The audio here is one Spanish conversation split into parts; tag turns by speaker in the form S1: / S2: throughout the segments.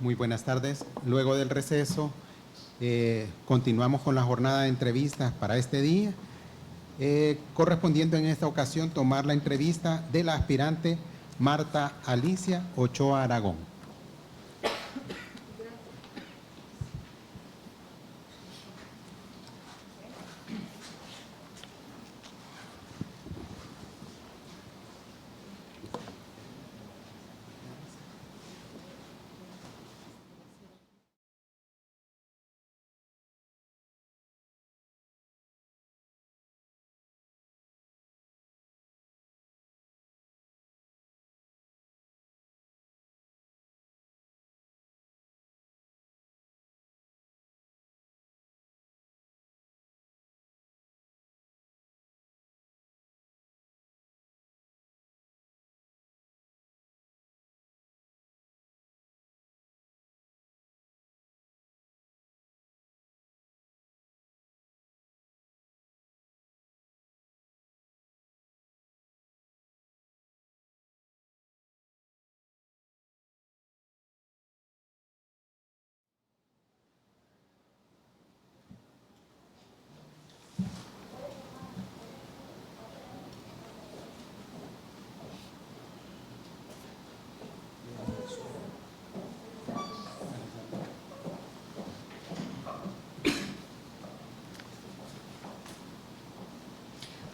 S1: Muy buenas tardes. Luego del receso, continuamos con la jornada de entrevistas para este día, correspondiendo en esta ocasión tomar la entrevista de la aspirante Marta Alicia Ochoa Aragón.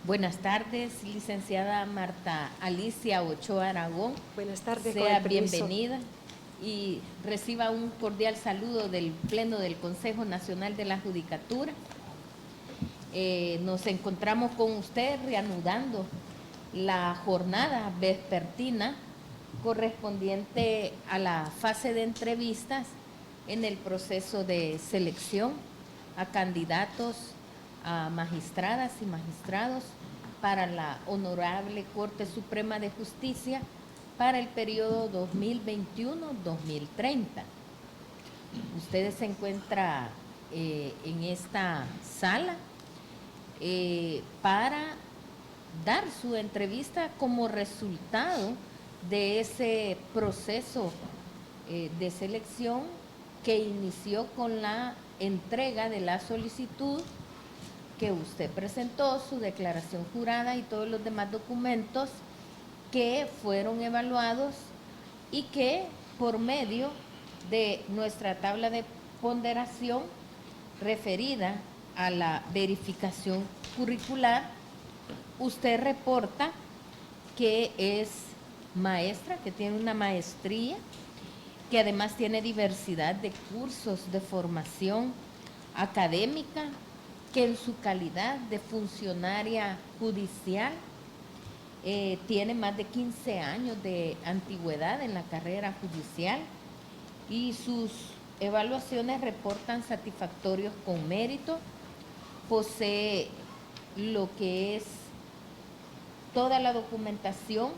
S2: Buenas tardes, licenciada Marta Alicia Ochoa Aragón.
S3: Buenas tardes.
S2: Sea bienvenida y reciba un cordial saludo del Pleno del Consejo Nacional de la Judicatura. Nos encontramos con usted reanudando la jornada vespertina correspondiente a la fase de entrevistas en el proceso de selección a candidatos a magistradas y magistrados para la Honorable Corte Suprema de Justicia para el periodo 2021-2030. Usted se encuentra en esta sala para dar su entrevista como resultado de ese proceso de selección que inició con la entrega de la solicitud que usted presentó, su declaración jurada y todos los demás documentos que fueron evaluados y que por medio de nuestra tabla de ponderación referida a la verificación curricular, usted reporta que es maestra, que tiene una maestría, que además tiene diversidad de cursos de formación académica, que en su calidad de funcionaria judicial tiene más de 15 años de antigüedad en la carrera judicial y sus evaluaciones reportan satisfactorios con mérito, posee lo que es toda la documentación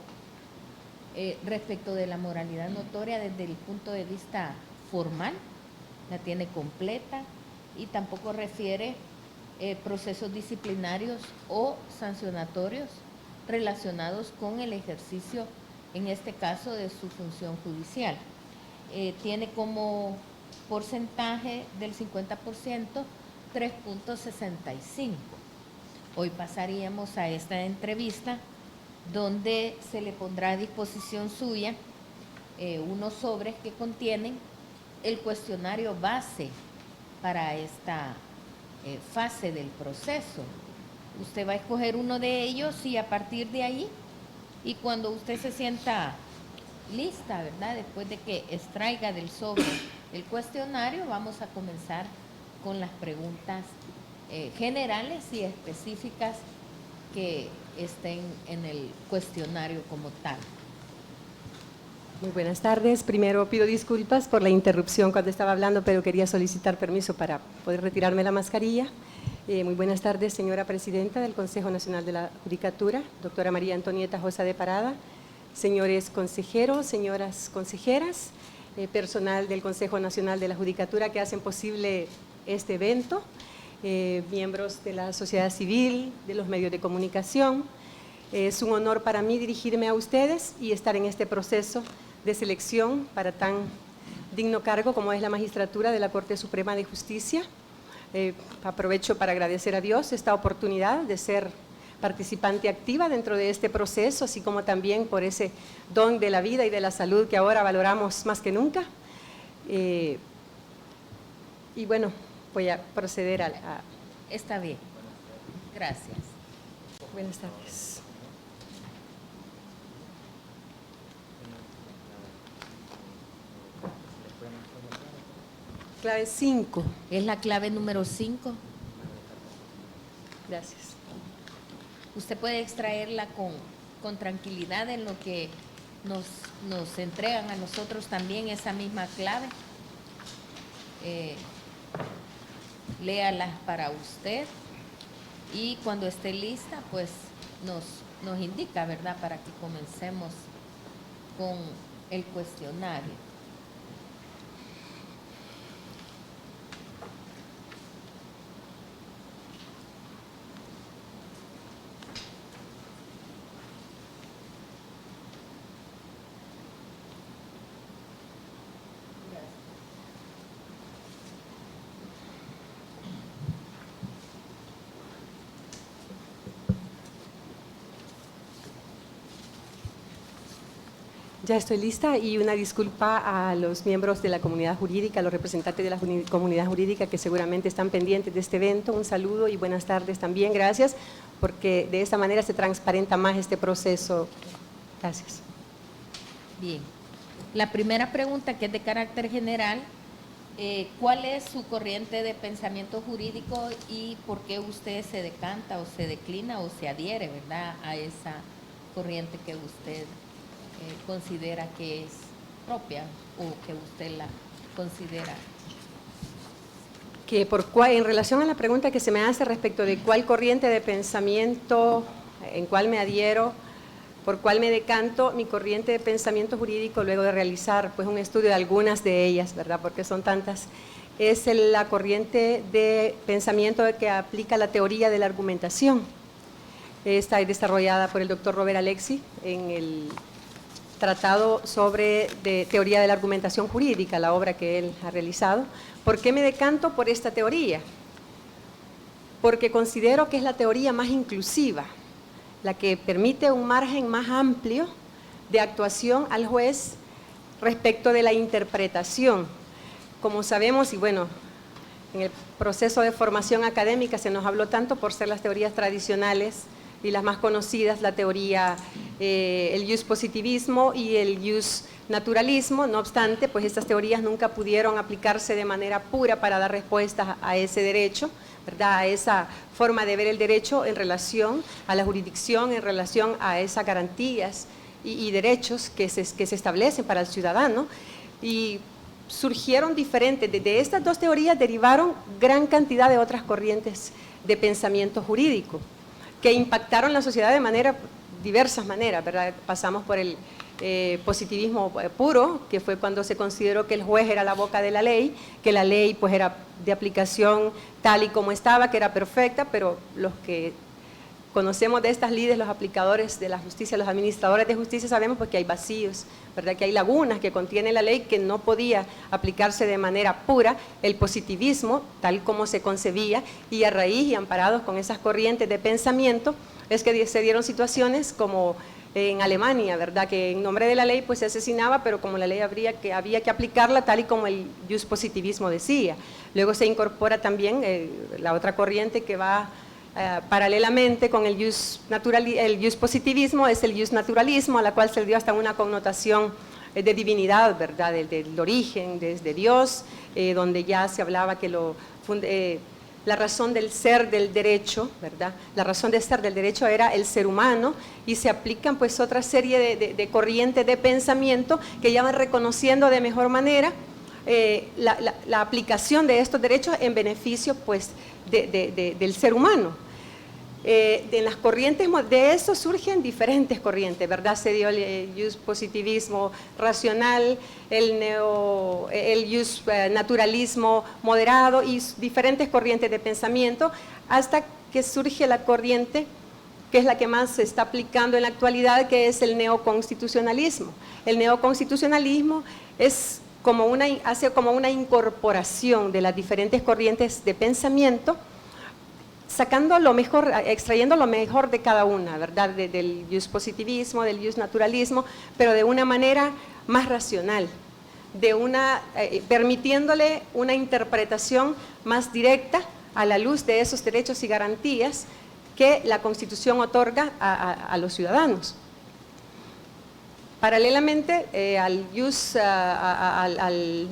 S2: respecto de la moralidad notoria desde el punto de vista formal, la tiene completa y tampoco refiere procesos disciplinarios o sancionatorios relacionados con el ejercicio, en este caso, de su función judicial. Tiene como porcentaje del 50%, 3.65. Hoy pasaríamos a esta entrevista donde se le pondrá a disposición suya unos sobres que contienen el cuestionario base para esta fase del proceso. Usted va a escoger uno de ellos y a partir de ahí, y cuando usted se sienta lista, ¿verdad? Después de que extraiga del sobre el cuestionario, vamos a comenzar con las preguntas generales y específicas que estén en el cuestionario como tal.
S3: Muy buenas tardes. Primero pido disculpas por la interrupción cuando estaba hablando, pero quería solicitar permiso para poder retirarme la mascarilla. Muy buenas tardes, señora presidenta del Consejo Nacional de la Judicatura, doctora María Antonieta Josa de Parada, señores consejeros, señoras consejeras, personal del Consejo Nacional de la Judicatura que hacen posible este evento, miembros de la sociedad civil, de los medios de comunicación. Es un honor para mí dirigirme a ustedes y estar en este proceso de selección para tan digno cargo como es la magistratura de la Corte Suprema de Justicia. Aprovecho para agradecer a Dios esta oportunidad de ser participante activa dentro de este proceso, así como también por ese don de la vida y de la salud que ahora valoramos más que nunca. Y bueno, voy a proceder a...
S2: Está bien. Gracias.
S3: Buenas tardes. Clave 5.
S2: Es la clave número 5.
S3: Gracias.
S2: Usted puede extraerla con tranquilidad en lo que nos entregan a nosotros también esa misma clave. Léala para usted y cuando esté lista, pues nos indica, ¿verdad?, para que comencemos con el cuestionario.
S3: Ya estoy lista y una disculpa a los miembros de la comunidad jurídica, a los representantes de la comunidad jurídica que seguramente están pendientes de este evento. Un saludo y buenas tardes también. Gracias, porque de esta manera se transparenta más este proceso. Gracias.
S2: Bien. La primera pregunta, que es de carácter general, ¿cuál es su corriente de pensamiento jurídico y por qué usted se decanta o se declina o se adhiere, ¿verdad?, a esa corriente que usted considera que es propia o que usted la considera?
S3: En relación a la pregunta que se me hace respecto de cuál corriente de pensamiento, en cuál me adhiero, por cuál me decanto, mi corriente de pensamiento jurídico, luego de realizar pues un estudio de algunas de ellas, ¿verdad?, porque son tantas, es la corriente de pensamiento que aplica la teoría de la argumentación. Esta es desarrollada por el doctor Robert Alexy en el Tratado sobre Teoría de la Argumentación Jurídica, la obra que él ha realizado. ¿Por qué me decanto por esta teoría? Porque considero que es la teoría más inclusiva, la que permite un margen más amplio de actuación al juez respecto de la interpretación. Como sabemos, y bueno, en el proceso de formación académica se nos habló tanto por ser las teorías tradicionales y las más conocidas, la teoría, el jus positivismo y el jus naturalismo. No obstante, pues estas teorías nunca pudieron aplicarse de manera pura para dar respuestas a ese derecho, ¿verdad?, a esa forma de ver el derecho en relación a la jurisdicción, en relación a esas garantías y derechos que se establecen para el ciudadano. Y surgieron diferentes, de estas dos teorías derivaron gran cantidad de otras corrientes de pensamiento jurídico que impactaron la sociedad de diversas maneras, ¿verdad? Pasamos por el positivismo puro, que fue cuando se consideró que el juez era la boca de la ley, que la ley pues era de aplicación tal y como estaba, que era perfecta, pero los que conocemos de estas lides, los aplicadores de la justicia, los administradores de justicia, sabemos pues que hay vacíos, ¿verdad?, que hay lagunas que contiene la ley, que no podía aplicarse de manera pura el positivismo tal como se concebía, y a raíz y amparados con esas corrientes de pensamiento es que se dieron situaciones como en Alemania, ¿verdad?, que en nombre de la ley pues se asesinaba, pero como la ley había que aplicarla tal y como el jus positivismo decía. Luego se incorpora también la otra corriente que va paralelamente con el jus positivismo, es el jus naturalismo, a la cual se le dio hasta una connotación de divinidad, ¿verdad?, del origen, desde Dios, donde ya se hablaba que la razón del ser del derecho, ¿verdad?, la razón de ser del derecho era el ser humano, y se aplican pues otra serie de corrientes de pensamiento que ya van reconociendo de mejor manera la aplicación de estos derechos en beneficio pues del ser humano. En las corrientes de eso surgen diferentes corrientes, ¿verdad? Se dio el jus positivismo racional, el jus naturalismo moderado y diferentes corrientes de pensamiento, hasta que surge la corriente que es la que más se está aplicando en la actualidad, que es el neoconstitucionalismo. El neoconstitucionalismo es hace como una incorporación de las diferentes corrientes de pensamiento, sacando lo mejor, extrayendo lo mejor de cada una, ¿verdad? Del positivismo, del naturalismo, pero de una manera más racional, permitiéndole una interpretación más directa a la luz de esos derechos y garantías que la Constitución otorga a los ciudadanos. Paralelamente al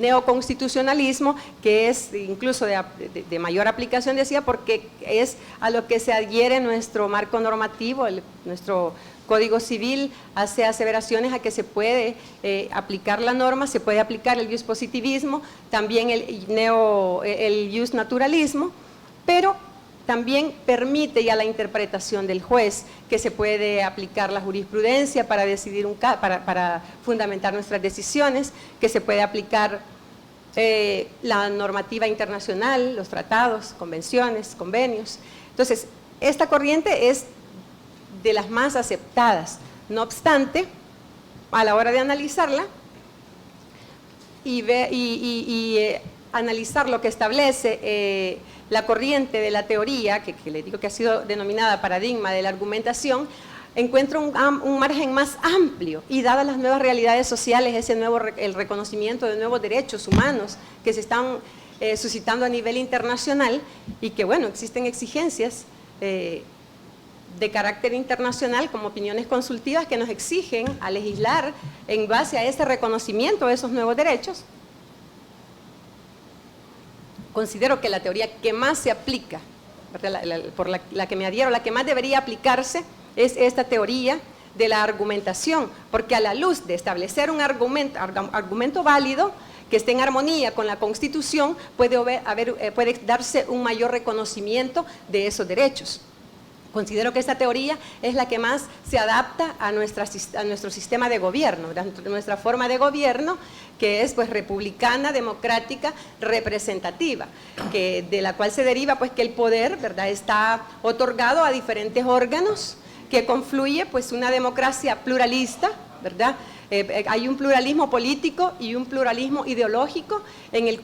S3: neoconstitucionalismo, que es incluso de mayor aplicación, decía, porque es a lo que se adhiere nuestro marco normativo, nuestro Código Civil hace aseveraciones a que se puede aplicar la norma, se puede aplicar el positivismo, también el naturalismo, pero también permite ya la interpretación del juez, que se puede aplicar la jurisprudencia para decidir para fundamentar nuestras decisiones, que se puede aplicar la normativa internacional, los tratados, convenciones, convenios. Entonces, esta corriente es de las más aceptadas. No obstante, a la hora de analizarla y analizar lo que establece la corriente de la teoría, que le digo que ha sido denominada paradigma de la argumentación, encuentra un margen más amplio, y dadas las nuevas realidades sociales, el reconocimiento de nuevos derechos humanos que se están suscitando a nivel internacional, y que bueno, existen exigencias de carácter internacional como opiniones consultivas que nos exigen a legislar en base a ese reconocimiento de esos nuevos derechos. Considero que la teoría que más se aplica, por la que me adhiero, la que más debería aplicarse, es esta teoría de la argumentación, porque a la luz de establecer un argumento válido, que esté en armonía con la Constitución, puede darse un mayor reconocimiento de esos derechos. Considero que esta teoría es la que más se adapta a nuestro sistema de gobierno, nuestra forma de gobierno, que es pues republicana, democrática, representativa, de la cual se deriva pues que el poder, ¿verdad?, está otorgado a diferentes órganos, que confluye pues una democracia pluralista, ¿verdad? Hay un pluralismo político y un pluralismo ideológico, en el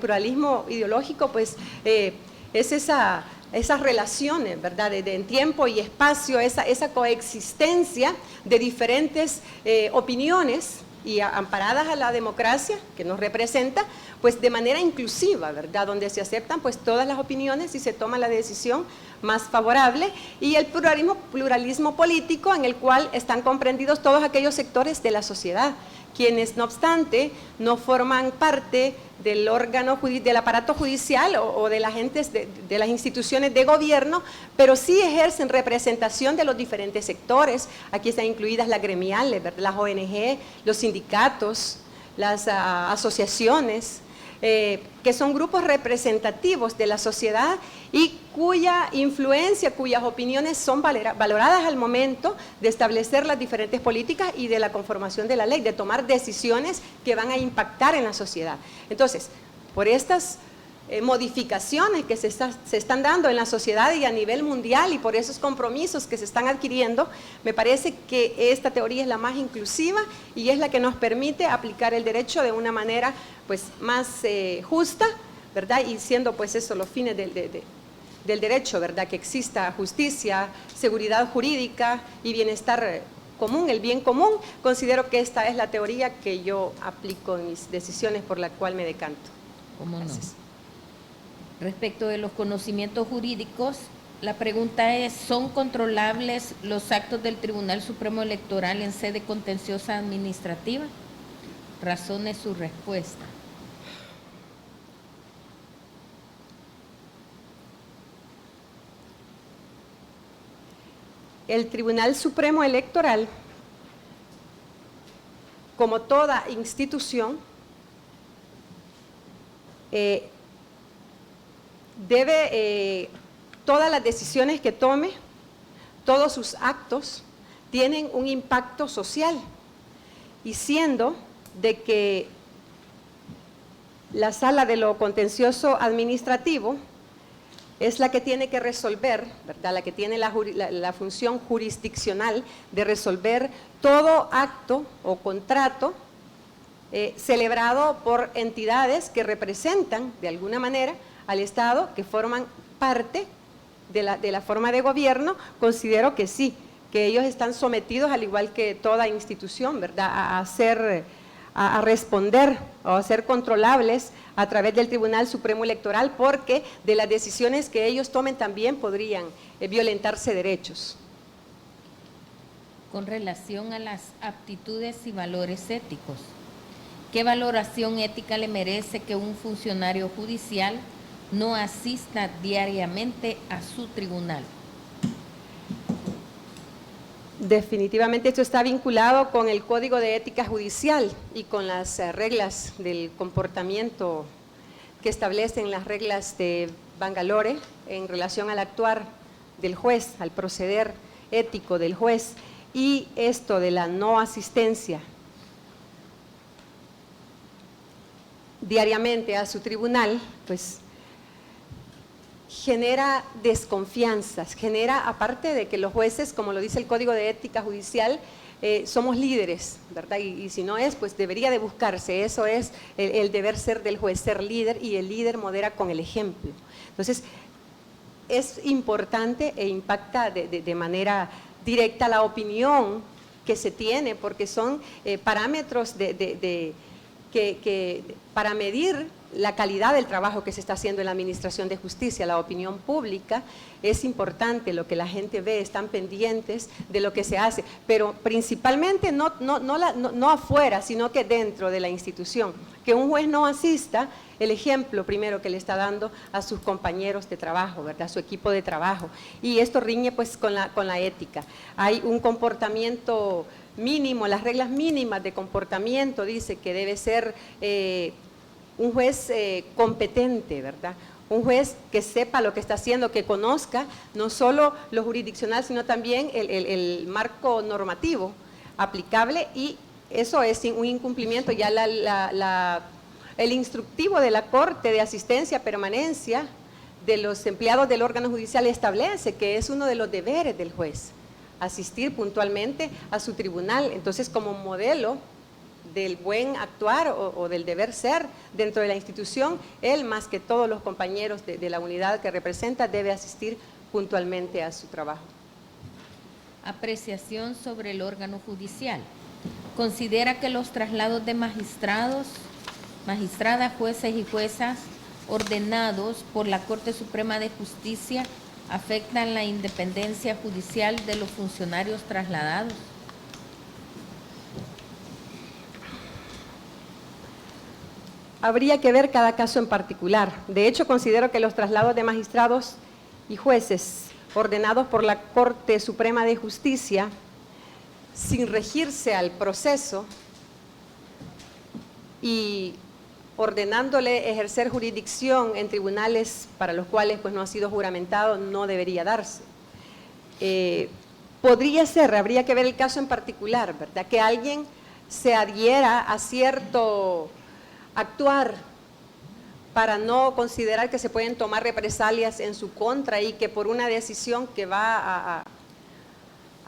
S3: pluralismo ideológico pues es esas relaciones, ¿verdad?, en tiempo y espacio, esa coexistencia de diferentes opiniones, y amparadas a la democracia que nos representa, pues de manera inclusiva, ¿verdad?, donde se aceptan pues todas las opiniones y se toma la decisión más favorable, y el pluralismo político, en el cual están comprendidos todos aquellos sectores de la sociedad, quienes no obstante no forman parte del del aparato judicial o de las agentes de las instituciones de gobierno, pero sí ejercen representación de los diferentes sectores. Aquí están incluidas las gremiales, ¿verdad?, las ONG, los sindicatos, las asociaciones, que son grupos representativos de la sociedad y cuya influencia, cuyas opiniones son valoradas al momento de establecer las diferentes políticas y de la conformación de la ley, de tomar decisiones que van a impactar en la sociedad. Entonces, por estas modificaciones que se están dando en la sociedad y a nivel mundial, y por esos compromisos que se están adquiriendo, me parece que esta teoría es la más inclusiva y es la que nos permite aplicar el derecho de una manera pues más justa, ¿verdad?, y siendo pues eso los fines del derecho, ¿verdad?, que exista justicia, seguridad jurídica y bienestar común, el bien común. Considero que esta es la teoría que yo aplico en mis decisiones, por la cual me decanto.
S2: ¿Cómo no?
S3: Gracias.
S2: Respecto de los conocimientos jurídicos, la pregunta es, ¿son controlables los actos del Tribunal Supremo Electoral en sede contenciosa administrativa? Razone su respuesta.
S3: El Tribunal Supremo Electoral, como toda institución, todas las decisiones que tome, todos sus actos, tienen un impacto social, y siendo de que la Sala de lo Contencioso Administrativo es la que tiene que resolver, ¿verdad?, la que tiene la función jurisdiccional de resolver todo acto o contrato celebrado por entidades que representan de alguna manera al Estado, que forman parte de la forma de gobierno. Considero que sí, que ellos están sometidos, al igual que toda institución, ¿verdad?, a responder o a ser controlables a través del Tribunal Supremo Electoral, porque de las decisiones que ellos tomen también podrían violentarse derechos.
S2: Con relación a las aptitudes y valores éticos, ¿qué valoración ética le merece que un funcionario judicial no asista diariamente a su tribunal?
S3: Definitivamente esto está vinculado con el Código de Ética Judicial y con las reglas del comportamiento que establecen las reglas de Bangalore en relación al actuar del juez, al proceder ético del juez, y esto de la no asistencia diariamente a su tribunal, pues genera desconfianzas, genera, aparte de que los jueces, como lo dice el Código de Ética Judicial, somos líderes, ¿verdad? Y si no es, pues debería de buscarse. Eso es el deber ser del juez, ser líder, y el líder modera con el ejemplo. Entonces, es importante e impacta de manera directa la opinión que se tiene, porque son parámetros para medir la calidad del trabajo que se está haciendo en la administración de justicia. La opinión pública es importante, lo que la gente ve, están pendientes de lo que se hace, pero principalmente no afuera, sino que dentro de la institución. Que un juez no asista, el ejemplo primero que le está dando a sus compañeros de trabajo, ¿verdad?, a su equipo de trabajo, y esto riñe pues con la ética. Hay un comportamiento mínimo, las reglas mínimas de comportamiento dice que debe ser un juez competente, ¿verdad?, un juez que sepa lo que está haciendo, que conozca no solo lo jurisdiccional, sino también el marco normativo aplicable, y eso es un incumplimiento. Ya el instructivo de la Corte de Asistencia, Permanencia de los empleados del órgano judicial establece que es uno de los deberes del juez, asistir puntualmente a su tribunal. Entonces, como modelo del buen actuar o del deber ser dentro de la institución, él más que todos los compañeros de la unidad que representa debe asistir puntualmente a su trabajo.
S2: Apreciación sobre el órgano judicial. ¿Considera que los traslados de magistradas, jueces y juezas ordenados por la Corte Suprema de Justicia afectan la independencia judicial de los funcionarios trasladados?
S3: Habría que ver cada caso en particular. De hecho, considero que los traslados de magistrados y jueces ordenados por la Corte Suprema de Justicia, sin regirse al proceso y ordenándole ejercer jurisdicción en tribunales para los cuales pues no ha sido juramentado, no debería darse. Podría ser, habría que ver el caso en particular, ¿verdad?, que alguien se adhiera a cierto actuar para no considerar que se pueden tomar represalias en su contra, y que por una decisión que va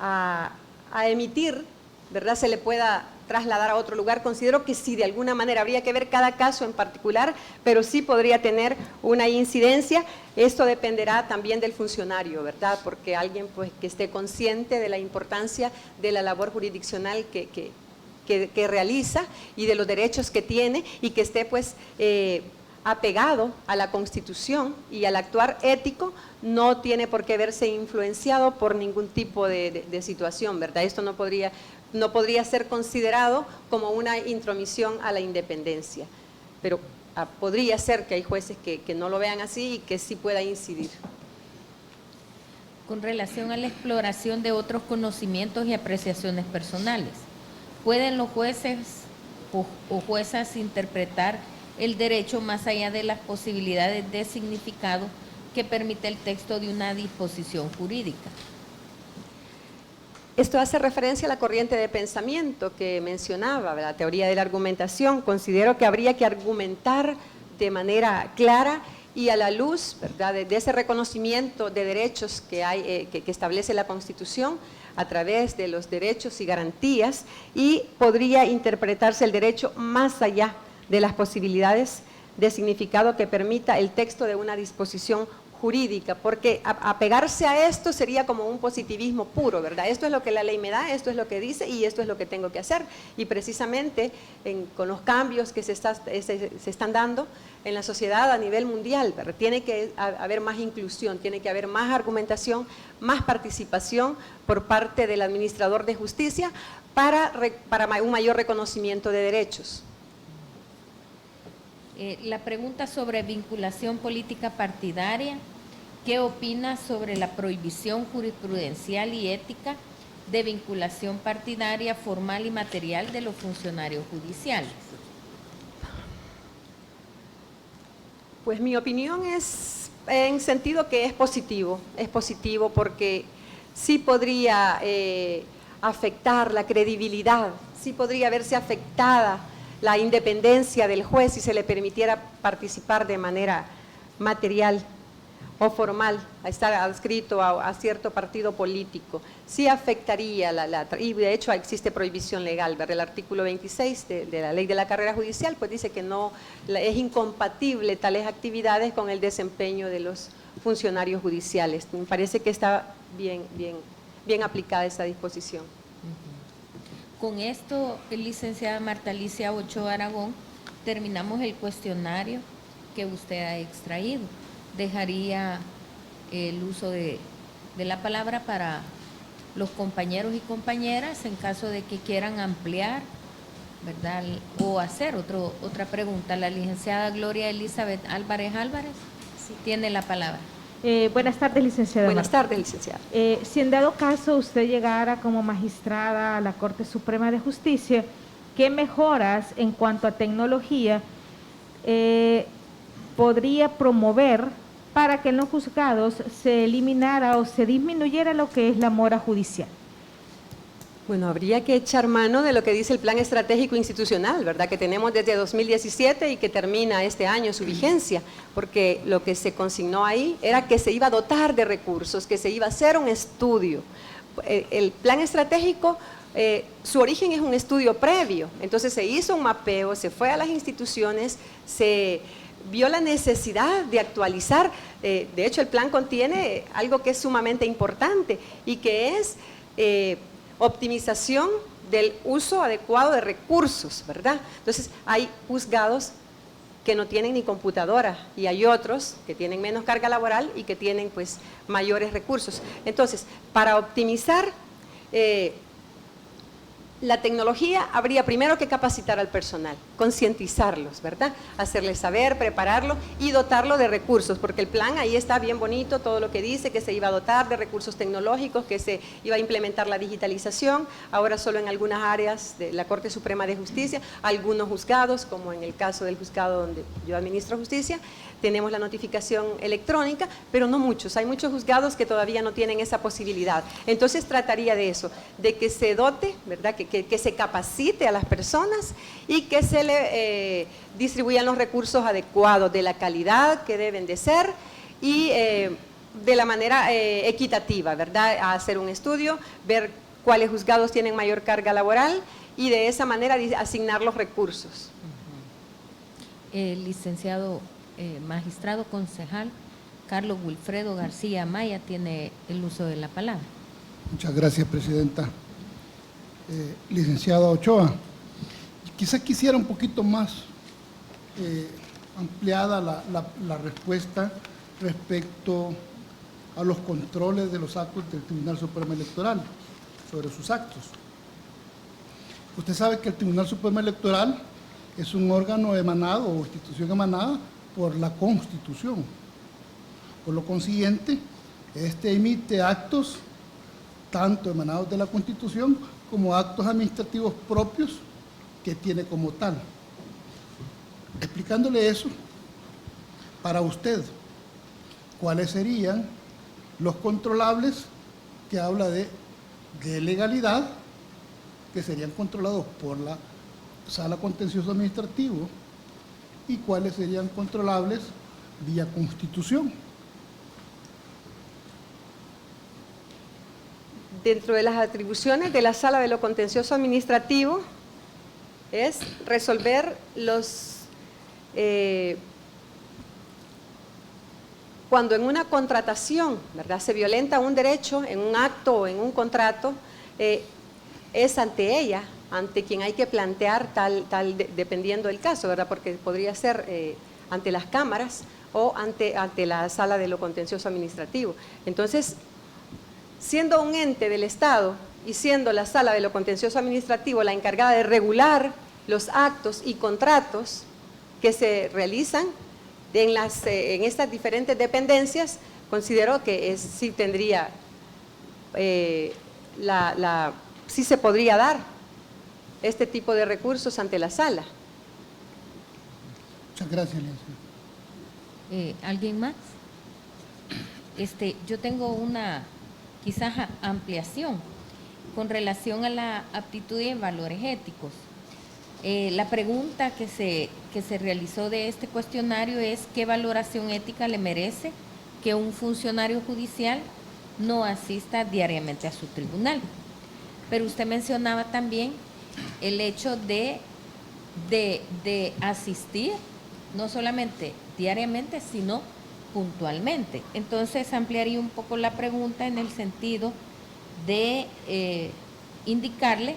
S3: a emitir, ¿verdad?, se le pueda trasladar a otro lugar. Considero que sí, de alguna manera habría que ver cada caso en particular, pero sí podría tener una incidencia. Esto dependerá también del funcionario, ¿verdad?, porque alguien pues que esté consciente de la importancia de la labor jurisdiccional que realiza y de los derechos que tiene, y que esté pues apegado a la Constitución y al actuar ético, no tiene por qué verse influenciado por ningún tipo de situación, ¿verdad? Esto no podría ser considerado como una intromisión a la independencia, pero podría ser que hay jueces que no lo vean así y que sí pueda incidir.
S2: Con relación a la exploración de otros conocimientos y apreciaciones personales, ¿pueden los jueces o juezas interpretar el derecho más allá de las posibilidades de significado que permite el texto de una disposición jurídica?
S3: Esto hace referencia a la corriente de pensamiento que mencionaba, la teoría de la argumentación. Considero que habría que argumentar de manera clara y a la luz, ¿verdad?, de ese reconocimiento de derechos que hay, que establece la Constitución a través de los derechos y garantías, y podría interpretarse el derecho más allá de las posibilidades de significado que permita el texto de una disposición jurídica, porque apegarse a esto sería como un positivismo puro, ¿verdad? Esto es lo que la ley me da, esto es lo que dice y esto es lo que tengo que hacer. Y precisamente con los cambios que se están dando en la sociedad a nivel mundial, ¿verdad?, tiene que haber más inclusión, tiene que haber más argumentación, más participación por parte del administrador de justicia para un mayor reconocimiento de derechos.
S2: La pregunta sobre vinculación política partidaria, ¿qué opina sobre la prohibición jurisprudencial y ética de vinculación partidaria formal y material de los funcionarios judiciales?
S3: Pues mi opinión es en sentido que es positivo porque sí podría afectar la credibilidad, sí podría verse afectada la independencia del juez si se le permitiera participar de manera material o formal, a estar adscrito a cierto partido político. Sí afectaría, y de hecho existe prohibición legal, ¿verdad? El artículo 26 de la Ley de la Carrera Judicial pues dice que no es incompatible tales actividades con el desempeño de los funcionarios judiciales. Me parece que está bien aplicada esa disposición.
S2: Con esto, licenciada Marta Alicia Ochoa Aragón, terminamos el cuestionario que usted ha extraído. Dejaría el uso de la palabra para los compañeros y compañeras en caso de que quieran ampliar, ¿verdad?, o hacer otra pregunta. La licenciada Gloria Elizabeth Álvarez sí tiene la palabra.
S4: Buenas tardes, licenciada.
S3: Buenas tardes, licenciada.
S4: Si en dado caso usted llegara como magistrada a la Corte Suprema de Justicia, ¿qué mejoras en cuanto a tecnología podría promover para que en los juzgados se eliminara o se disminuyera lo que es la mora judicial?
S3: Bueno, habría que echar mano de lo que dice el Plan Estratégico Institucional, ¿verdad?, que tenemos desde 2017 y que termina este año su vigencia, porque lo que se consignó ahí era que se iba a dotar de recursos, que se iba a hacer un estudio. El Plan Estratégico, su origen es un estudio previo, entonces se hizo un mapeo, se fue a las instituciones, se vio la necesidad de actualizar. De hecho, el plan contiene algo que es sumamente importante y que es optimización del uso adecuado de recursos, ¿verdad? Entonces, hay juzgados que no tienen ni computadora y hay otros que tienen menos carga laboral y que tienen pues mayores recursos. Entonces, para optimizar la tecnología, habría primero que capacitar al personal, concientizarlos, ¿verdad?, hacerles saber, prepararlo y dotarlo de recursos, porque el plan ahí está bien bonito, todo lo que dice, que se iba a dotar de recursos tecnológicos, que se iba a implementar la digitalización, ahora solo en algunas áreas de la Corte Suprema de Justicia, algunos juzgados, como en el caso del juzgado donde yo administro justicia, tenemos la notificación electrónica, pero no muchos, hay muchos juzgados que todavía no tienen esa posibilidad. Entonces trataría de eso, de que se dote, ¿verdad?, que se capacite a las personas y que se le distribuyan los recursos adecuados, de la calidad que deben de ser y de la manera equitativa, ¿verdad?, a hacer un estudio, ver cuáles juzgados tienen mayor carga laboral y de esa manera asignar los recursos.
S2: El licenciado magistrado concejal Carlos Wilfredo García Maya tiene el uso de la palabra.
S5: Muchas gracias, presidenta. Licenciada Ochoa, quizás quisiera un poquito más ampliada la respuesta respecto a los controles de los actos del Tribunal Supremo Electoral sobre sus actos. Usted sabe que el Tribunal Supremo Electoral es un órgano emanado o institución emanada por la Constitución. Por lo consiguiente, este emite actos tanto emanados de la Constitución como actos administrativos propios que tiene como tal. Explicándole eso, para usted, ¿cuáles serían los controlables que habla de legalidad, que serían controlados por la Sala Contencioso Administrativo, y cuáles serían controlables vía Constitución.
S3: Dentro de las atribuciones de la Sala de lo Contencioso Administrativo es resolver cuando en una contratación, ¿verdad?, se violenta un derecho en un acto o en un contrato, es ante ella, ante quien hay que plantear dependiendo del caso, ¿verdad?, porque podría ser ante las cámaras o ante la Sala de lo Contencioso Administrativo. Entonces, siendo un ente del Estado y siendo la Sala de lo Contencioso Administrativo la encargada de regular los actos y contratos que se realizan en estas diferentes dependencias, considero que sí tendría, sí se podría dar este tipo de recursos ante la Sala.
S5: Muchas gracias, licenciada.
S2: ¿Alguien más? Yo tengo una quizás ampliación con relación a la aptitud y valores éticos. La pregunta que se realizó de este cuestionario es ¿qué valoración ética le merece que un funcionario judicial no asista diariamente a su tribunal? Pero usted mencionaba también el hecho de asistir no solamente diariamente, sino puntualmente. Entonces ampliaría un poco la pregunta en el sentido de indicarle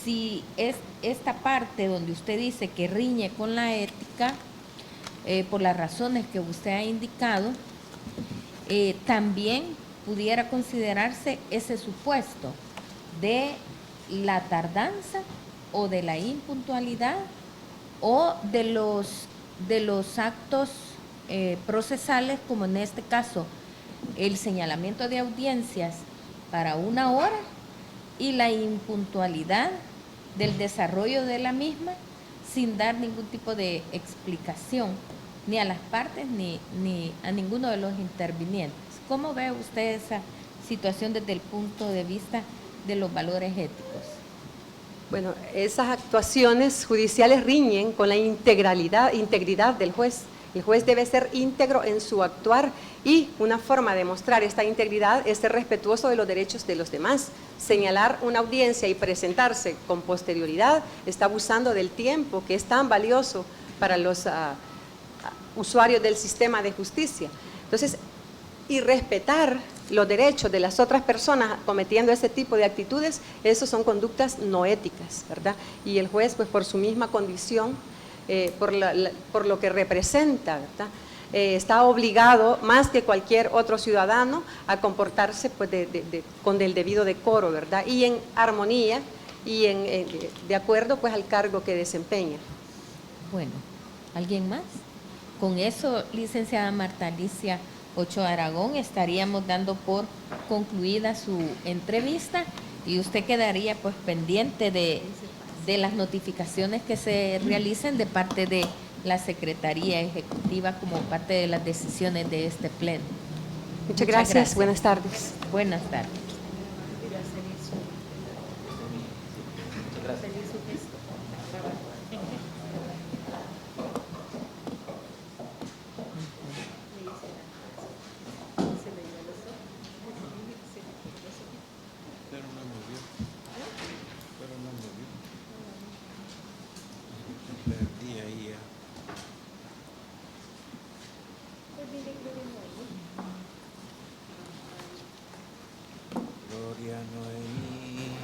S2: si es esta parte donde usted dice que riñe con la ética, por las razones que usted ha indicado, también pudiera considerarse ese supuesto de la tardanza o de la impuntualidad o de los actos procesales, como en este caso el señalamiento de audiencias para 1 hora y la impuntualidad del desarrollo de la misma sin dar ningún tipo de explicación ni a las partes ni a ninguno de los intervinientes. ¿Cómo ve usted esa situación desde el punto de vista de los valores éticos?
S3: Bueno, esas actuaciones judiciales riñen con la integridad del juez. El juez debe ser íntegro en su actuar y una forma de mostrar esta integridad es ser respetuoso de los derechos de los demás. Señalar una audiencia y presentarse con posterioridad está abusando del tiempo que es tan valioso para los usuarios del sistema de justicia. Entonces, y respetar los derechos de las otras personas cometiendo ese tipo de actitudes, eso son conductas no éticas, ¿verdad? Y el juez, pues por su misma condición, por lo que representa, ¿verdad?, está obligado, más que cualquier otro ciudadano, a comportarse pues, con el debido decoro, ¿verdad?, y en armonía y de acuerdo pues, al cargo que desempeña.
S2: Bueno, ¿alguien más? Con eso, licenciada Marta Alicia Ochoa Aragón, estaríamos dando por concluida su entrevista y usted quedaría pues pendiente de las notificaciones que se realicen de parte de la Secretaría Ejecutiva como parte de las decisiones de este pleno.
S3: Muchas gracias. Buenas tardes.
S2: Buenas tardes.
S6: Gloria Noemí.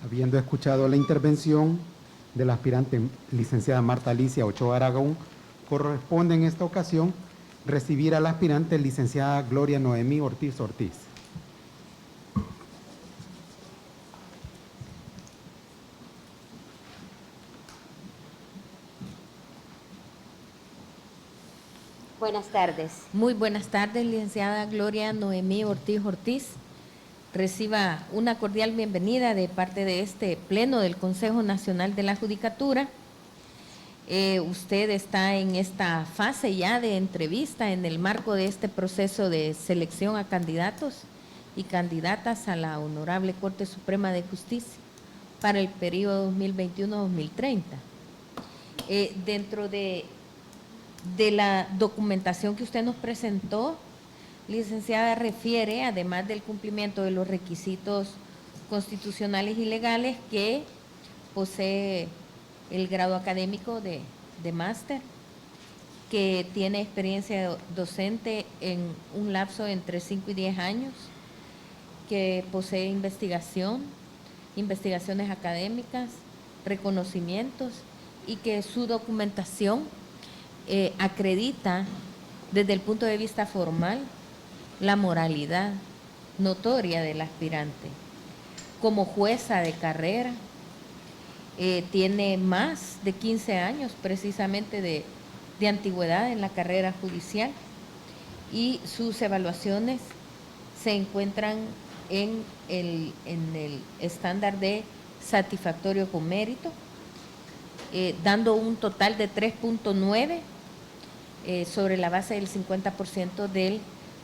S1: Habiendo escuchado la intervención de la aspirante licenciada Marta Alicia Ochoa Aragón, corresponde en esta ocasión recibir a la aspirante licenciada Gloria Noemí Ortiz Ortiz.
S7: Buenas tardes.
S2: Muy buenas tardes, licenciada Gloria Noemí Ortiz Ortiz. Reciba una cordial bienvenida de parte de este Pleno del Consejo Nacional de la Judicatura. Usted está en esta fase ya de entrevista en el marco de este proceso de selección a candidatos y candidatas a la Honorable Corte Suprema de Justicia para el periodo 2021-2030. Dentro de la documentación que usted nos presentó, licenciada, refiere, además del cumplimiento de los requisitos constitucionales y legales, que posee el grado académico de máster, que tiene experiencia docente en un lapso entre 5 y 10 años, que posee investigaciones académicas, reconocimientos, y que su documentación acredita desde el punto de vista formal la moralidad notoria del aspirante. Como jueza de carrera, tiene más de 15 años precisamente de antigüedad en la carrera judicial, y sus evaluaciones se encuentran en el estándar de satisfactorio con mérito, dando un total de 3.9 sobre la base del 50% del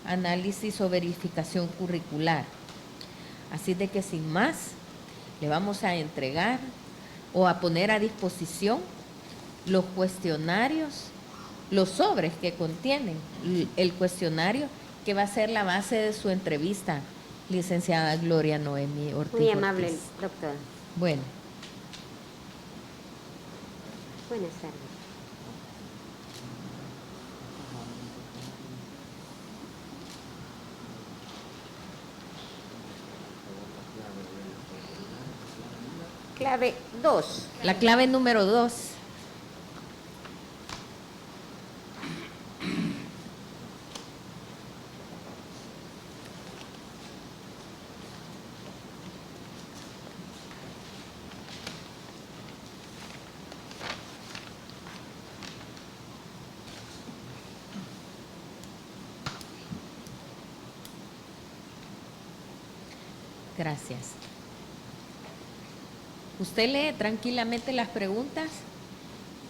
S2: análisis o verificación curricular. Así de que sin más, le vamos a entregar o a poner a disposición los cuestionarios, los sobres que contienen el cuestionario que va a ser la base de su entrevista, licenciada Gloria Noemí Ortiz.
S7: Muy amable,
S2: Ortiz.
S7: doctora.
S2: Bueno.
S7: Buenas tardes. Clave 2.
S2: La clave número 2. Gracias. Usted lee tranquilamente las preguntas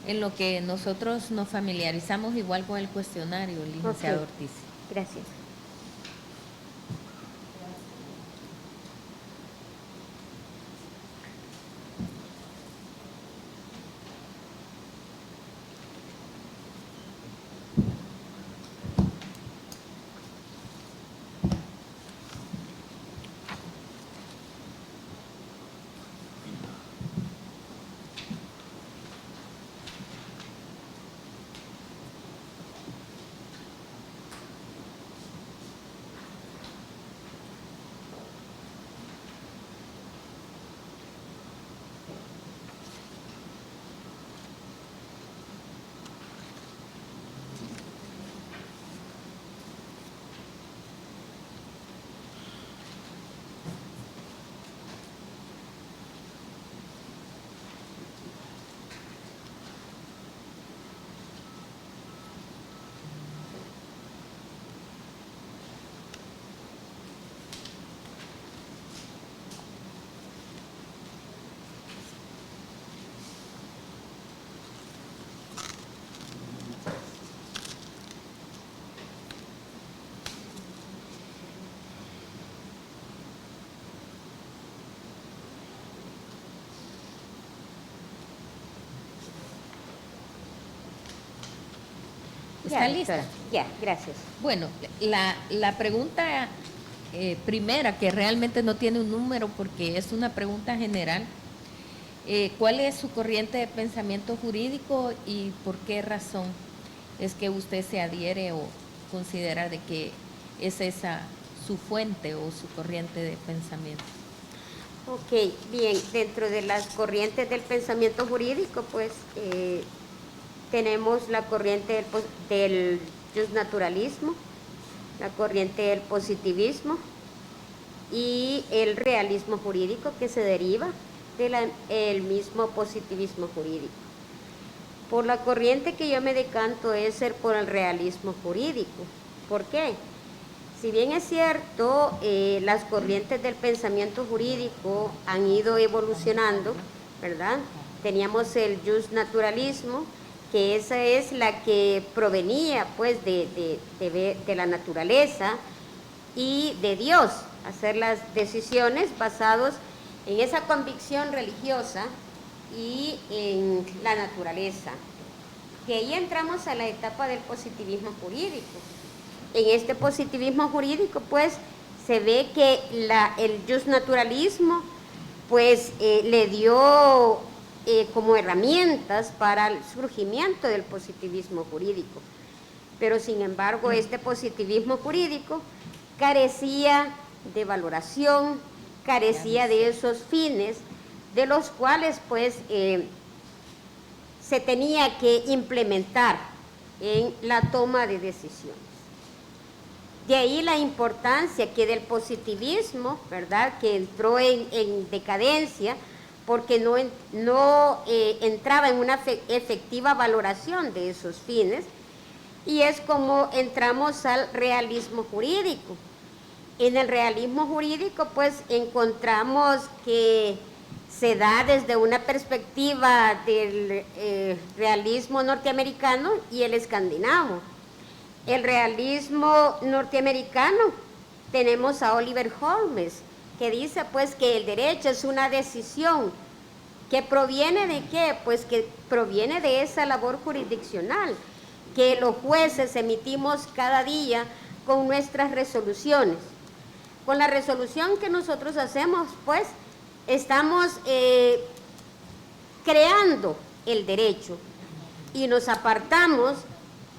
S2: en lo que nosotros nos familiarizamos igual con el cuestionario, licenciado
S7: Ok.
S2: Ortiz.
S7: Gracias.
S2: ¿Está
S7: Ya,
S2: lista?
S7: doctora. Ya, gracias.
S2: Bueno, la pregunta primera, que realmente no tiene un número porque es una pregunta general, ¿cuál es su corriente de pensamiento jurídico y por qué razón es que usted se adhiere o considera de que es esa su fuente o su corriente de pensamiento?
S7: Ok, bien, dentro de las corrientes del pensamiento jurídico, pues tenemos la corriente del justnaturalismo, la corriente del positivismo y el realismo jurídico que se deriva del mismo positivismo jurídico. Por la corriente que yo me decanto es ser por el realismo jurídico. ¿Por qué? Si bien es cierto, las corrientes del pensamiento jurídico han ido evolucionando, ¿verdad? Teníamos el justnaturalismo, que esa es la que provenía pues de la naturaleza y de Dios, hacer las decisiones basadas en esa convicción religiosa y en la naturaleza. De ahí entramos a la etapa del positivismo jurídico. En este positivismo jurídico, pues, se ve que el justnaturalismo, pues, le dio como herramientas para el surgimiento del positivismo jurídico. Pero, sin embargo, este positivismo jurídico carecía de valoración, carecía de esos fines, de los cuales, pues, se tenía que implementar en la toma de decisiones. De ahí la importancia que del positivismo, ¿verdad?, que entró en decadencia porque no entraba en una efectiva valoración de esos fines, y es como entramos al realismo jurídico. En el realismo jurídico, pues, encontramos que se da desde una perspectiva del realismo norteamericano y el escandinavo. El realismo norteamericano, tenemos a Oliver Holmes, que dice pues que el derecho es una decisión que proviene de ¿qué? Pues que proviene de esa labor jurisdiccional, que los jueces emitimos cada día con nuestras resoluciones. Con la resolución que nosotros hacemos, pues, estamos creando el derecho y nos apartamos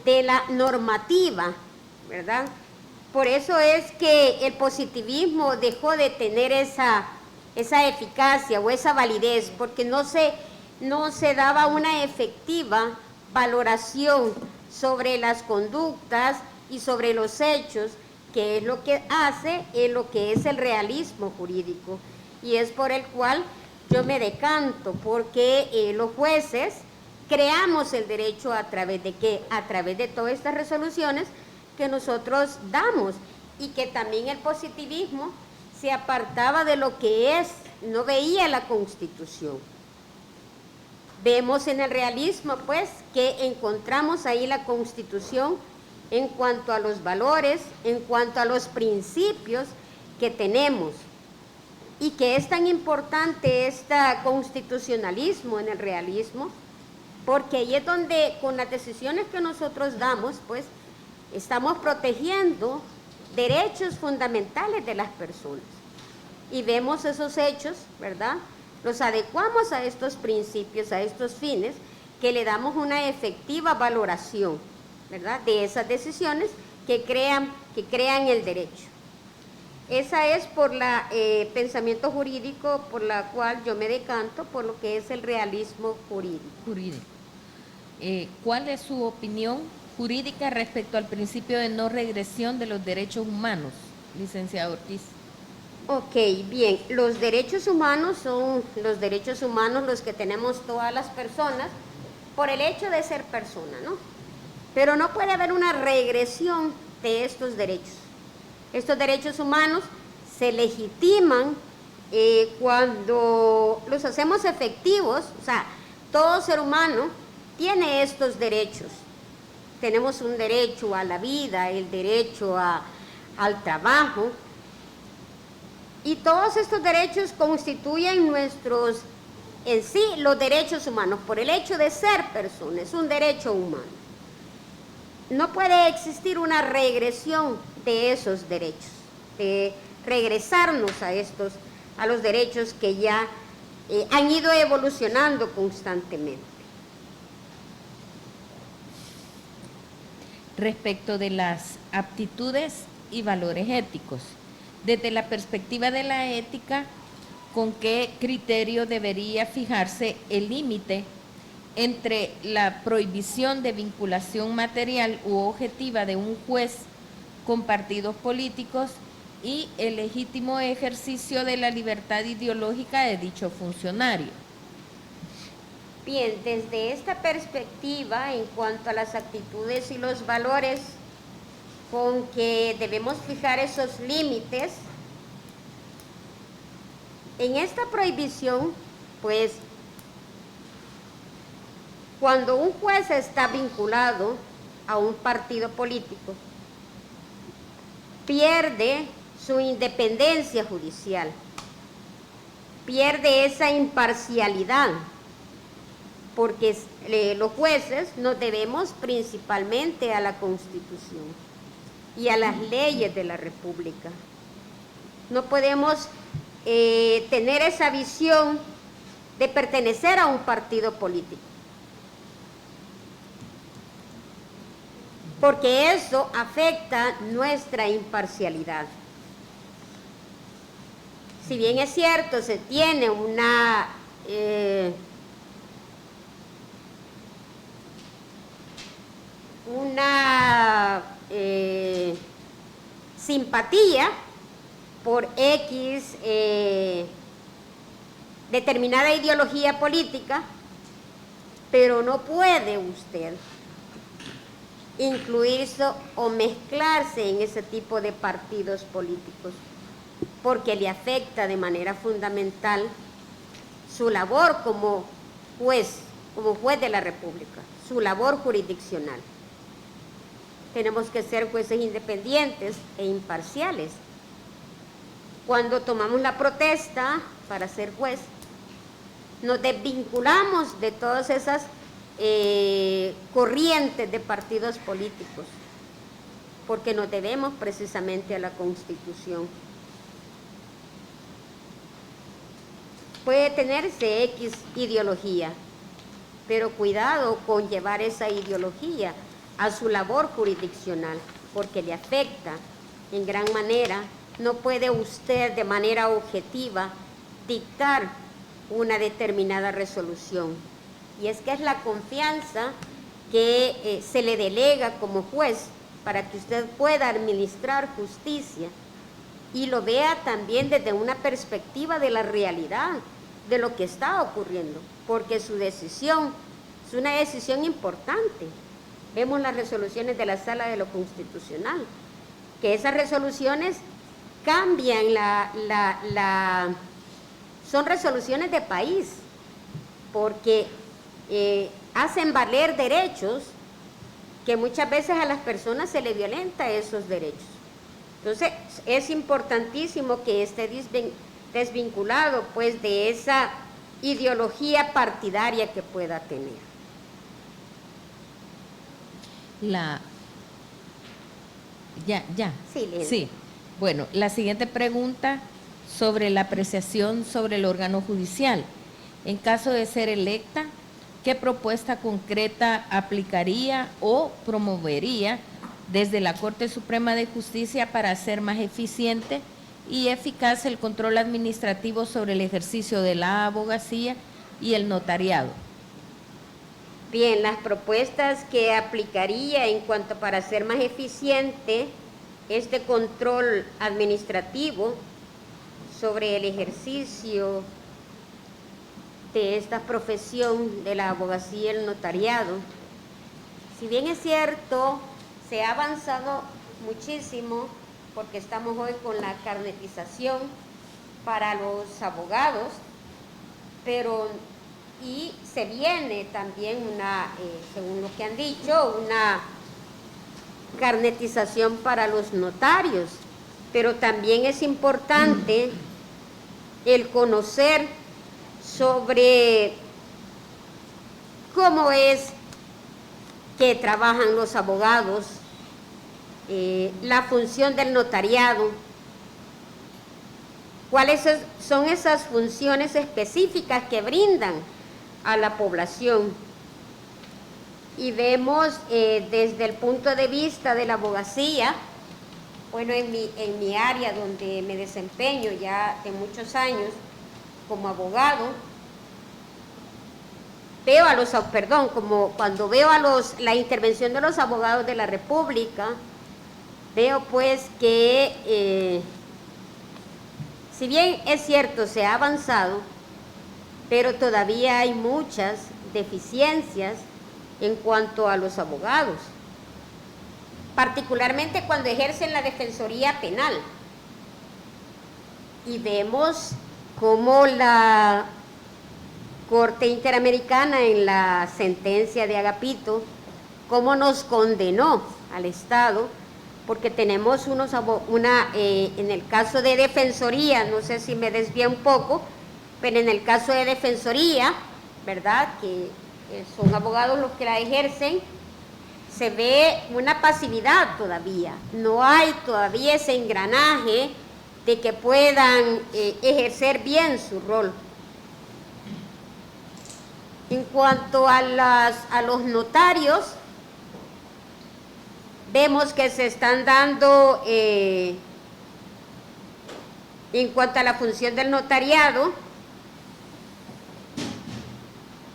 S7: de la normativa, ¿verdad? Por eso es que el positivismo dejó de tener esa eficacia o esa validez, porque no se daba una efectiva valoración sobre las conductas y sobre los hechos, que es lo que hace lo que es el realismo jurídico. Y es por el cual yo me decanto, porque los jueces creamos el derecho a través de ¿qué? A través de todas estas resoluciones que nosotros damos, y que también el positivismo se apartaba de lo que es, no veía la Constitución. Vemos en el realismo, pues, que encontramos ahí la Constitución en cuanto a los valores, en cuanto a los principios que tenemos, y que es tan importante este constitucionalismo en el realismo, porque ahí es donde con las decisiones que nosotros damos, pues, estamos protegiendo derechos fundamentales de las personas. Y vemos esos hechos, ¿verdad? Los adecuamos a estos principios, a estos fines, que le damos una efectiva valoración, ¿verdad?, de esas decisiones que crean el derecho. Esa es por la pensamiento jurídico por la cual yo me decanto, por lo que es el realismo jurídico.
S2: ¿Cuál es su opinión jurídica respecto al principio de no regresión de los derechos humanos, licenciado Ortiz?
S7: Ok, bien, los derechos humanos son los derechos humanos los que tenemos todas las personas por el hecho de ser persona, ¿no? Pero no puede haber una regresión de estos derechos. Estos derechos humanos se legitiman cuando los hacemos efectivos. O sea, todo ser humano tiene estos derechos. Tenemos un derecho a la vida, el derecho al trabajo, y todos estos derechos constituyen en sí, los derechos humanos, por el hecho de ser persona, es un derecho humano. No puede existir una regresión de esos derechos, de regresarnos a los derechos que ya han ido evolucionando constantemente.
S2: Respecto de las aptitudes y valores éticos, desde la perspectiva de la ética, con qué criterio debería fijarse el límite entre la prohibición de vinculación material u objetiva de un juez con partidos políticos y el legítimo ejercicio de la libertad ideológica de dicho funcionario.
S7: Bien, desde esta perspectiva, en cuanto a las actitudes y los valores con que debemos fijar esos límites, en esta prohibición, pues, cuando un juez está vinculado a un partido político, pierde su independencia judicial, pierde esa imparcialidad, porque los jueces nos debemos principalmente a la Constitución y a las leyes de la República. No podemos tener esa visión de pertenecer a un partido político, porque eso afecta nuestra imparcialidad. Si bien es cierto, se tiene una simpatía por X determinada ideología política, pero no puede usted incluirse o mezclarse en ese tipo de partidos políticos, porque le afecta de manera fundamental su labor como juez de la República, su labor jurisdiccional. Tenemos que ser jueces independientes e imparciales. Cuando tomamos la protesta para ser juez, nos desvinculamos de todas esas corrientes de partidos políticos, porque nos debemos precisamente a la Constitución. Puede tenerse X ideología, pero cuidado con llevar esa ideología a su labor jurisdiccional, porque le afecta en gran manera. No puede usted de manera objetiva dictar una determinada resolución. Y es que es la confianza que se le delega como juez para que usted pueda administrar justicia y lo vea también desde una perspectiva de la realidad, de lo que está ocurriendo, porque su decisión es una decisión importante. Vemos las resoluciones de la Sala de lo Constitucional, que esas resoluciones cambian son resoluciones de país, porque hacen valer derechos que muchas veces a las personas se les violenta esos derechos. Entonces, es importantísimo que esté desvinculado pues de esa ideología partidaria que pueda tener.
S2: Sí. Bueno, la siguiente pregunta sobre la apreciación sobre el órgano judicial. En caso de ser electa, ¿qué propuesta concreta aplicaría o promovería desde la Corte Suprema de Justicia para hacer más eficiente y eficaz el control administrativo sobre el ejercicio de la abogacía y el notariado?
S7: Bien, las propuestas que aplicaría en cuanto para hacer más eficiente este control administrativo sobre el ejercicio de esta profesión de la abogacía y el notariado. Si bien es cierto, se ha avanzado muchísimo porque estamos hoy con la carnetización para los abogados, y se viene también según lo que han dicho, una carnetización para los notarios, pero también es importante el conocer sobre cómo es que trabajan los abogados, la función del notariado, cuáles son esas funciones específicas que brindan a la población. Y vemos desde el punto de vista de la abogacía, bueno, en mi área donde me desempeño ya de muchos años, como abogado, veo a los, perdón, como cuando veo a la intervención de los abogados de la República, veo pues que si bien es cierto, se ha avanzado, pero todavía hay muchas deficiencias en cuanto a los abogados, particularmente cuando ejercen la defensoría penal. Y vemos cómo la Corte Interamericana en la sentencia de Agapito, cómo nos condenó al Estado, porque tenemos en el caso de defensoría, no sé si me desvío un poco, pero en el caso de defensoría, ¿verdad?, que son abogados los que la ejercen, se ve una pasividad todavía, no hay todavía ese engranaje de que puedan ejercer bien su rol. En cuanto a los notarios, vemos que se están dando, en cuanto a la función del notariado,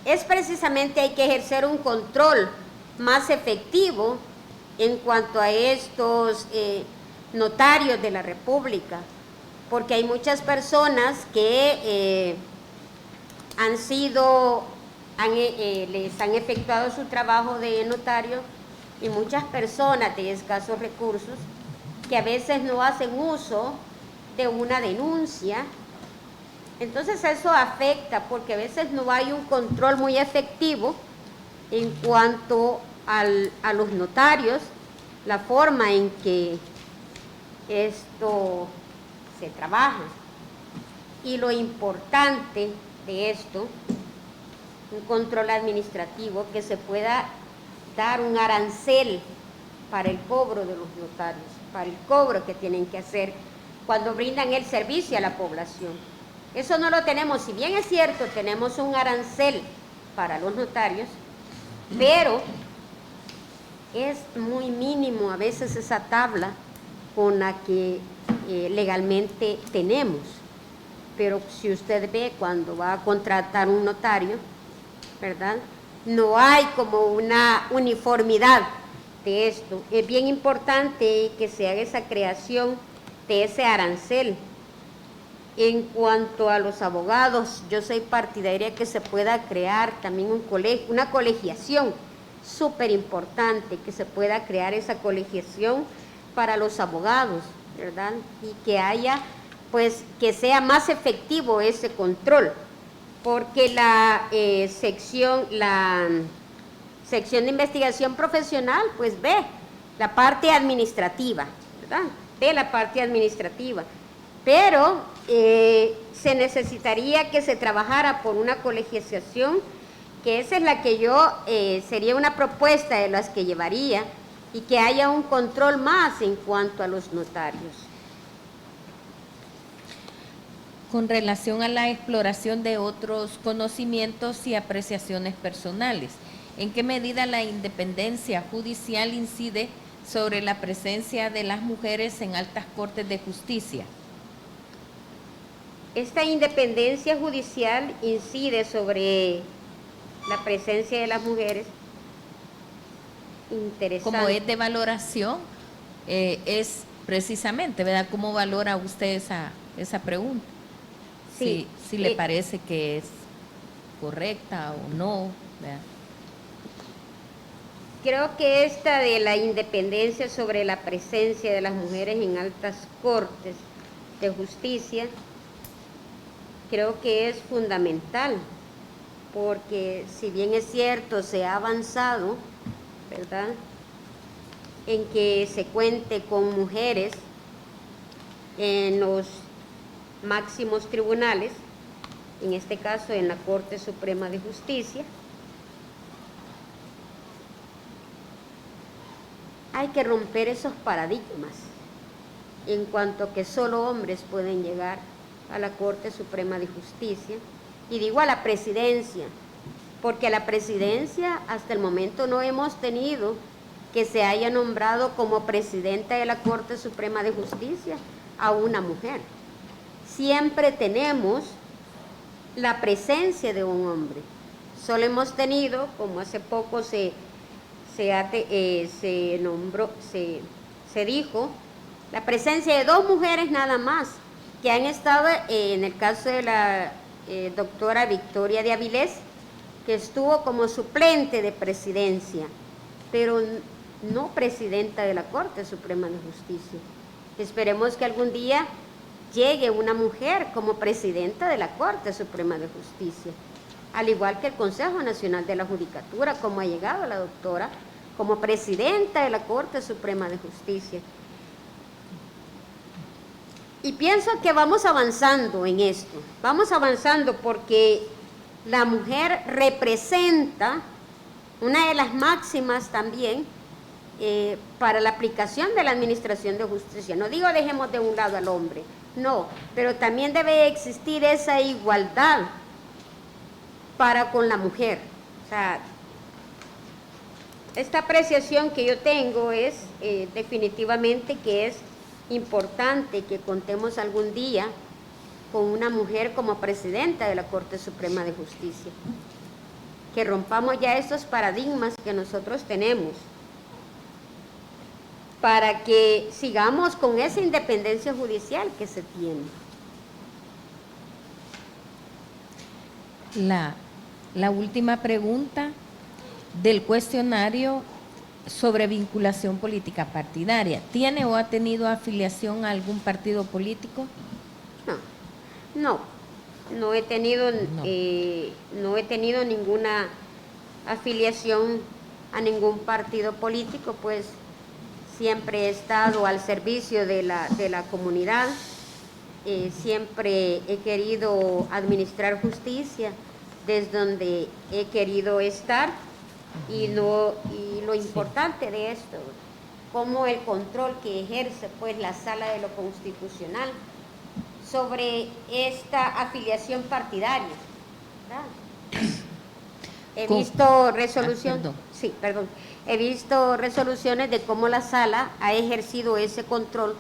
S7: es precisamente hay que ejercer un control más efectivo en cuanto a estos notarios de la República, porque hay muchas personas que les han efectuado su trabajo de notario, y muchas personas de escasos recursos que a veces no hacen uso de una denuncia. Entonces eso afecta, porque a veces no hay un control muy efectivo en cuanto a los notarios, la forma en que esto se trabaja. Y lo importante de esto, un control administrativo, que se pueda dar un arancel para el cobro de los notarios, para el cobro que tienen que hacer cuando brindan el servicio a la población. Eso no lo tenemos, si bien es cierto, tenemos un arancel para los notarios, pero es muy mínimo a veces esa tabla con la que legalmente tenemos. Pero si usted ve cuando va a contratar un notario, ¿verdad?, no hay como una uniformidad de esto. Es bien importante que se haga esa creación de ese arancel. En cuanto a los abogados, yo soy partidaria que se pueda crear también una colegiación súper importante, que se pueda crear esa colegiación para los abogados, ¿verdad? Y que haya, pues, que sea más efectivo ese control, porque la sección de investigación profesional, pues ve la parte administrativa, ¿verdad?, ve la parte administrativa, pero se necesitaría que se trabajara por una colegiación, que esa es la que yo, sería una propuesta de las que llevaría, y que haya un control más en cuanto a los notarios.
S2: Con relación a la exploración de otros conocimientos y apreciaciones personales, ¿en qué medida la independencia judicial incide sobre la presencia de las mujeres en altas cortes de justicia?
S7: Esta independencia judicial incide sobre la presencia de las mujeres. Interesante.
S2: Como es de valoración, es precisamente, ¿verdad?, ¿cómo valora usted esa pregunta?
S7: Sí,
S2: si le parece que es correcta o no, ¿verdad?
S7: Creo que esta de la independencia sobre la presencia de las mujeres en altas cortes de justicia, creo que es fundamental, porque si bien es cierto, se ha avanzado, ¿verdad?, en que se cuente con mujeres en los máximos tribunales, en este caso en la Corte Suprema de Justicia, hay que romper esos paradigmas en cuanto a que solo hombres pueden llegar a la Corte Suprema de Justicia, y digo a la presidencia, porque a la presidencia hasta el momento no hemos tenido que se haya nombrado como presidenta de la Corte Suprema de Justicia a una mujer. Siempre tenemos la presencia de un hombre. Solo hemos tenido, como hace poco se dijo, la presencia de 2 mujeres nada más, que han estado en el caso de la doctora Victoria de Avilés, que estuvo como suplente de presidencia, pero no presidenta de la Corte Suprema de Justicia. Esperemos que algún día llegue una mujer como presidenta de la Corte Suprema de Justicia, al igual que el Consejo Nacional de la Judicatura, como ha llegado la doctora, como presidenta de la Corte Suprema de Justicia. Y pienso que vamos avanzando en esto, vamos avanzando porque la mujer representa una de las máximas también para la aplicación de la administración de justicia. No digo dejemos de un lado al hombre, no, pero también debe existir esa igualdad para con la mujer. O sea, esta apreciación que yo tengo es definitivamente que es importante que contemos algún día con una mujer como presidenta de la Corte Suprema de Justicia, que rompamos ya estos paradigmas que nosotros tenemos, para que sigamos con esa independencia judicial que se tiene.
S2: La última pregunta del cuestionario sobre vinculación política partidaria. ¿Tiene o ha tenido afiliación a algún partido político?
S7: No he tenido, no he tenido ninguna afiliación a ningún partido político, pues siempre he estado al servicio de la comunidad, siempre he querido administrar justicia desde donde he querido estar, y lo importante de esto, como el control que ejerce pues la Sala de lo Constitucional sobre esta afiliación partidaria, ¿verdad? He visto he visto resoluciones de cómo la Sala ha ejercido ese control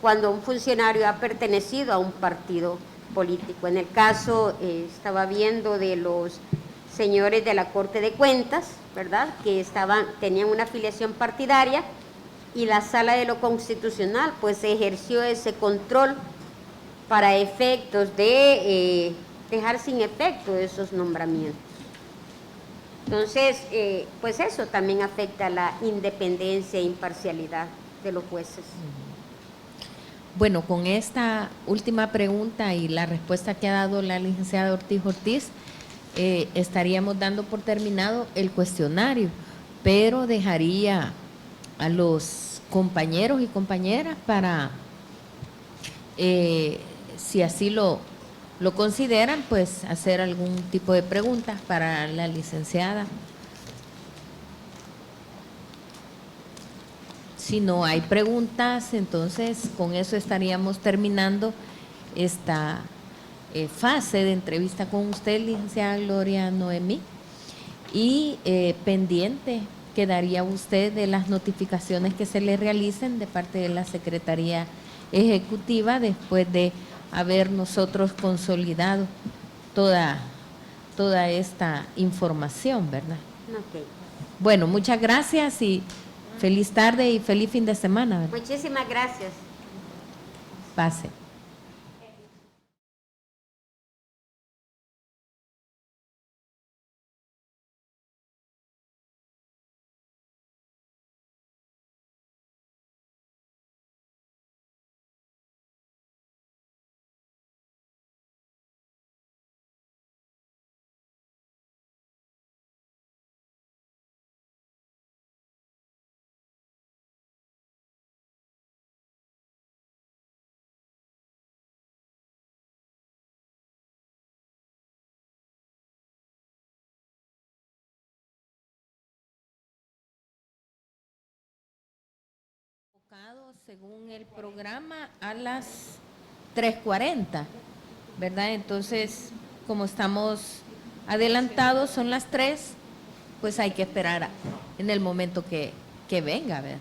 S7: cuando un funcionario ha pertenecido a un partido político. En el caso, estaba viendo de los señores de la Corte de Cuentas, ¿verdad?, que tenían una afiliación partidaria, y la Sala de lo Constitucional pues ejerció ese control para efectos de dejar sin efecto esos nombramientos. Entonces, pues eso también afecta a la independencia e imparcialidad de los jueces.
S2: Bueno, con esta última pregunta y la respuesta que ha dado la licenciada Ortiz, estaríamos dando por terminado el cuestionario, pero dejaría a los compañeros y compañeras para, si así lo consideran, pues hacer algún tipo de preguntas para la licenciada. Si no hay preguntas, entonces con eso estaríamos terminando esta fase de entrevista con usted, licenciada Gloria Noemí, y pendiente quedaría usted de las notificaciones que se le realicen de parte de la Secretaría Ejecutiva después de haber nosotros consolidado toda esta información, ¿verdad?
S7: Okay.
S2: Bueno, muchas gracias y feliz tarde y feliz fin de semana, ¿verdad?
S7: Muchísimas gracias.
S2: Pase. Según el programa a las 3:40, ¿verdad? Entonces, como estamos adelantados, son las 3, pues hay que esperar en el momento que venga, ¿verdad?